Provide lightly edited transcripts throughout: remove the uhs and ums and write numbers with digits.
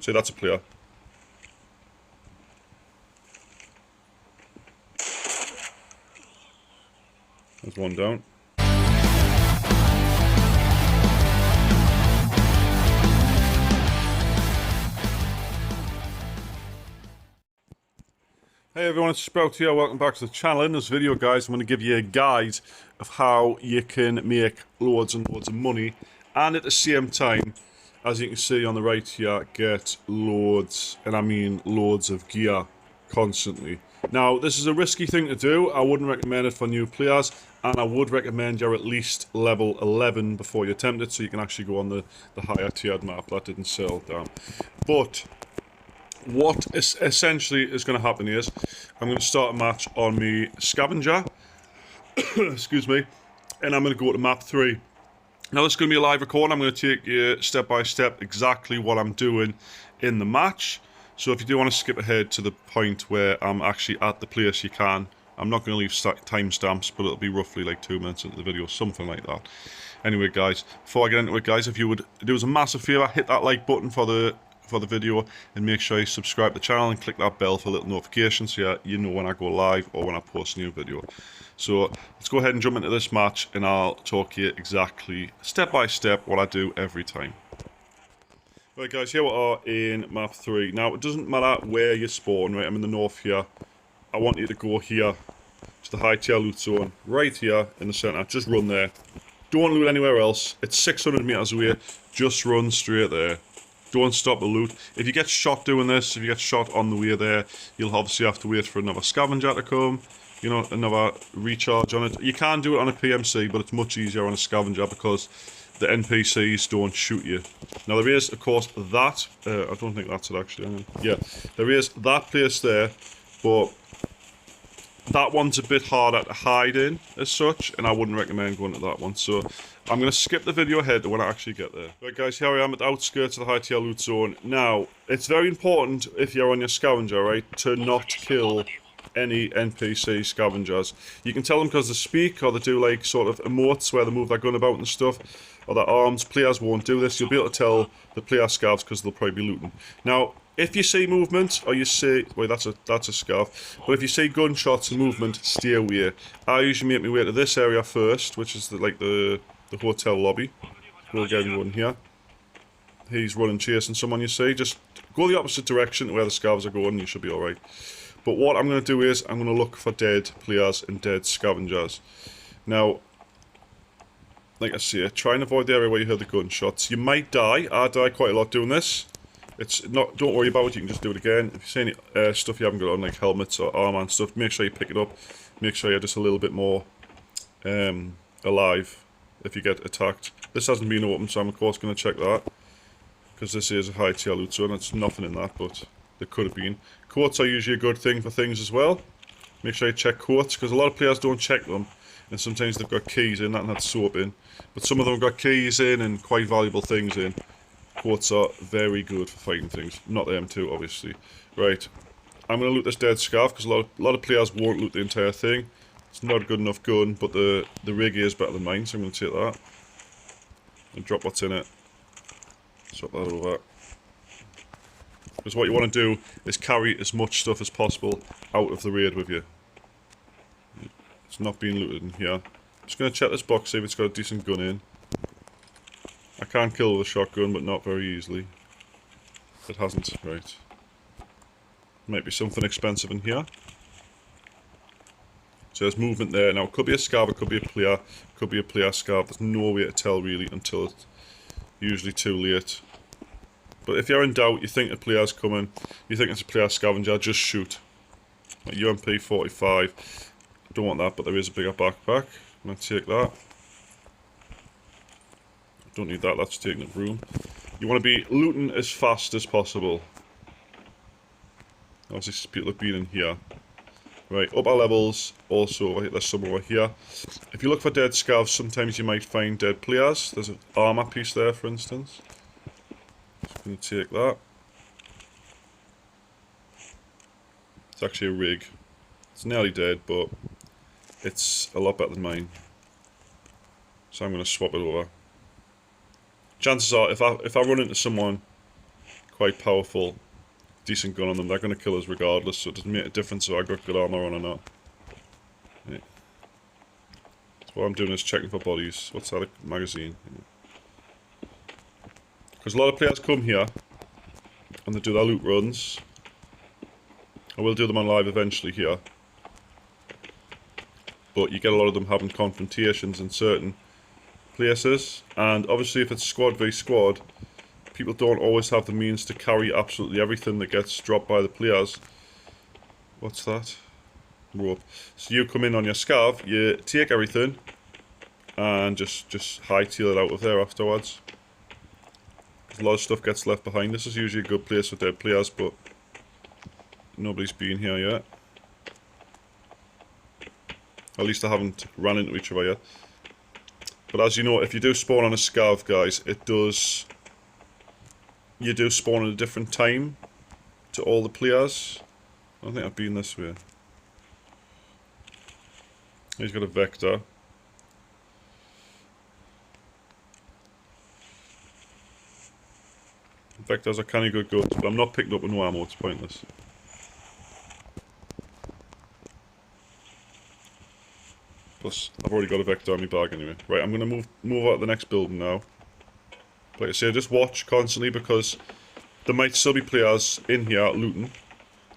See, that's a player. There's one down. Hey everyone, it's Sprout here. Welcome back to the channel. In this video, guys, I'm going to give you a guide of how you can make loads and loads of money, and at the same time, as you can see on the right here, get loads, and I mean loads of gear constantly. Now, this is a risky thing to do. I wouldn't recommend it for new players, and I would recommend you're at least level 11 before you attempt it, so you can actually go on the higher tiered map. That didn't sell down. But what is essentially is going to happen is I'm going to start a match on me scavenger, excuse me, and I'm going to go to map 3. Now this is going to be a live recording. I'm going to take you step by step exactly what I'm doing in the match. So if you do want to skip ahead to the point where I'm actually at the place, you can. I'm not going to leave timestamps, but it'll be roughly like 2 minutes into the video, something like that. Anyway, guys, before I get into it, guys, if you would do us a massive favour, hit that like button for the video, and make sure you subscribe to the channel and click that bell for little notifications so you know when I go live or when I post a new video. So let's go ahead and jump into this match, and I'll talk you exactly step by step what I do every time. Right, guys, here we are in map 3. Now it doesn't matter where you spawn, right? I'm in the north here. I want you to go here to the high tier loot zone right here in the center. Just run there. Don't loot anywhere else. It's 600 meters away. Just run straight there. Don't stop the loot. If you get shot doing this, if you get shot on the way there, you'll obviously have to wait for another scavenger to come, you know, another recharge on it. You can do it on a PMC, but it's much easier on a scavenger because the NPCs don't shoot you. Now there is, of course, that, I don't think that's it actually, yeah, there is that place there, but that one's a bit harder to hide in as such, and I wouldn't recommend going to that one. So I'm going to skip the video ahead to when I actually get there. Right, guys, here I am at the outskirts of the high tier loot zone. Now, it's very important if you're on your scavenger, right, to not kill any NPC scavengers. You can tell them because they speak, or they do like sort of emotes where they move their gun about and stuff, or their arms. Players won't do this. You'll be able to tell the player scavs because they'll probably be looting. Now, if you see movement, or you see... Wait, that's a scav. But if you see gunshots and movement, stay away. I usually make my way to this area first, which is the hotel lobby. We'll get everyone here. He's running, chasing someone, you see. Just go the opposite direction to where the scavs are going, and you should be alright. But what I'm going to do is, I'm going to look for dead players and dead scavengers. Now, like I say, try and avoid the area where you heard the gunshots. You might die. I die quite a lot doing this. It's not. Don't worry about it. You can just do it again. If you see any stuff you haven't got on, like helmets or armor and stuff, make sure you pick it up. Make sure you're just a little bit more alive if you get attacked. This hasn't been opened, so I'm of course going to check that because this is a high tier loot zone. There's nothing in that, but there could have been. Coats are usually a good thing for things as well. Make sure you check coats because a lot of players don't check them, and sometimes they've got keys in that and had soap in, but some of them have got keys in and quite valuable things in. Quotes are very good for fighting things. Not them too, obviously. Right. I'm going to loot this dead scarf because a lot of players won't loot the entire thing. It's not a good enough gun, but the rig is better than mine, so I'm going to take that. And drop what's in it. Swap that over. Because what you want to do is carry as much stuff as possible out of the raid with you. It's not being looted in here. I'm just going to check this box, see if it's got a decent gun in. I can kill with a shotgun, but not very easily. It hasn't, right. Might be something expensive in here. So there's movement there. Now, it could be a scav, it could be a player, could be a player scav. There's no way to tell, really, until it's usually too late. But if you're in doubt, you think a player's coming, you think it's a player scavenger, just shoot. Like UMP 45. Don't want that, but there is a bigger backpack. I'm going to take that. Don't need that, that's taking up room. You want to be looting as fast as possible. Obviously, people have been in here. Right, upper levels, also, there's some over here. If you look for dead scavs, sometimes you might find dead players. There's an armor piece there, for instance. Just going to take that. It's actually a rig. It's nearly dead, but it's a lot better than mine. So I'm going to swap it over. Chances are, if I run into someone quite powerful, decent gun on them. They're going to kill us regardless, so it doesn't make a difference if I got good armor on or not. Yeah. So what I'm doing is checking for bodies. What's that? A magazine? Because a lot of players come here and they do their loot runs. I will do them on live eventually here. But you get a lot of them having confrontations in certain places, and obviously if it's squad v squad, people don't always have the means to carry absolutely everything that gets dropped by the players. What's that? Rope. So you come in on your scav, you take everything, and just hightail it out of there afterwards. A lot of stuff gets left behind. This is usually a good place for dead players, but nobody's been here yet. At least I haven't ran into each other yet. But as you know, if you do spawn on a scav, guys, you do spawn at a different time to all the players. I don't think I've been this way. He's got a vector. Vectors are kind of good guns, but I'm not picking up with no ammo, it's pointless. Plus, I've already got a vector on my bag anyway. Right, I'm going to move out to the next building now. Like I say, just watch constantly, because there might still be players in here looting.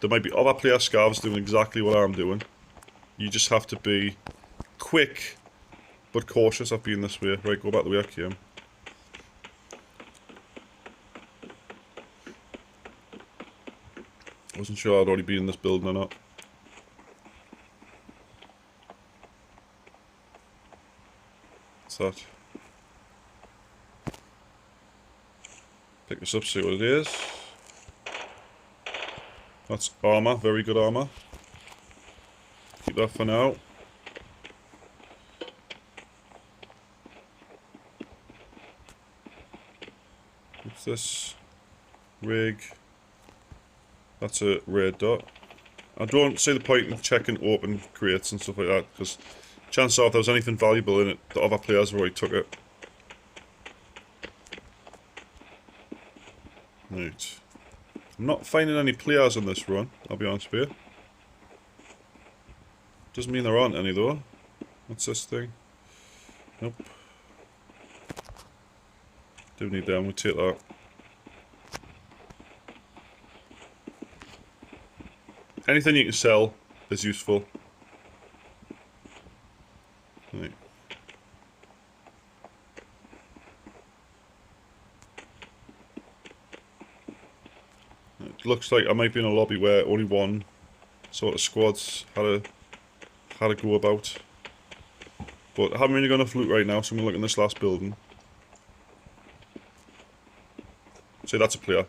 There might be other player scavs doing exactly what I'm doing. You just have to be quick, but cautious. I've been this way. Right, go back the way I came. I wasn't sure I'd already been in this building or not. That. Pick this up, see what it is. That's armor, very good armor. Keep that for now. What's this? Rig. That's a red dot. I don't see the point in checking open crates and stuff like that, because chances are if there was anything valuable in it, the other players have already took it. Right. I'm not finding any players on this run, I'll be honest with you. Doesn't mean there aren't any though. What's this thing? Nope. Do need them, we'll take that. Anything you can sell is useful. Right. It looks like I might be in a lobby where only one sort of squad's had a go about. But I haven't really got enough loot right now, so I'm going to look in this last building. See, that's a player.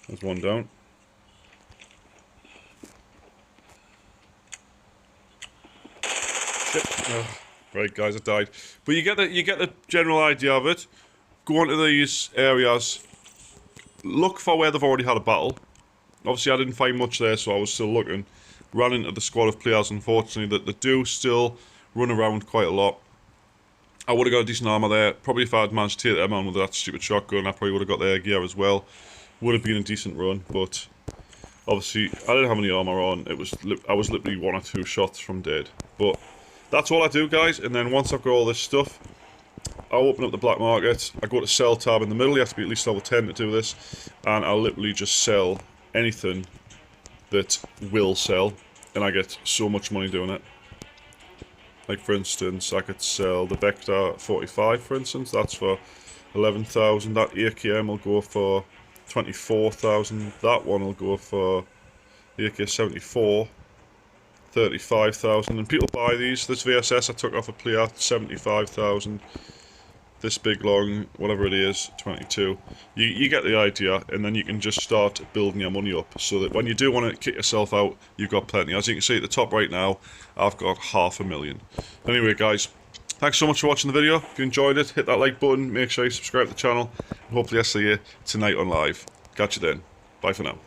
There's one down. Shit. Oh, right, guys, I died. But you get the general idea of it. Go into these areas. Look for where they've already had a battle. Obviously, I didn't find much there, so I was still looking. Ran into the squad of players, unfortunately, that do still run around quite a lot. I would have got a decent armor there. Probably if I had managed to take them on with that stupid shotgun, I probably would have got their gear as well. Would have been a decent run, but obviously I didn't have any armor on. I was literally 1 or 2 shots from dead. But that's all I do, guys. And then once I've got all this stuff, I'll open up the black market. I go to sell tab in the middle. You have to be at least level 10 to do this, and I'll literally just sell anything that will sell, and I get so much money doing it. Like for instance, I could sell the Vector 45, for instance. That's for 11,000. That AKM will go for 24,000. That one will go for the AK-74, 35,000. And people buy these. This VSS I took off a player, 75,000. This big long, whatever it is, 22. You get the idea, and then you can just start building your money up, so that when you do want to kick yourself out, you've got plenty. As you can see at the top right now, I've got 500,000. Anyway, guys, thanks so much for watching the video. If you enjoyed it, hit that like button, make sure you subscribe to the channel, and hopefully I'll see you tonight on live. Catch you then. Bye for now.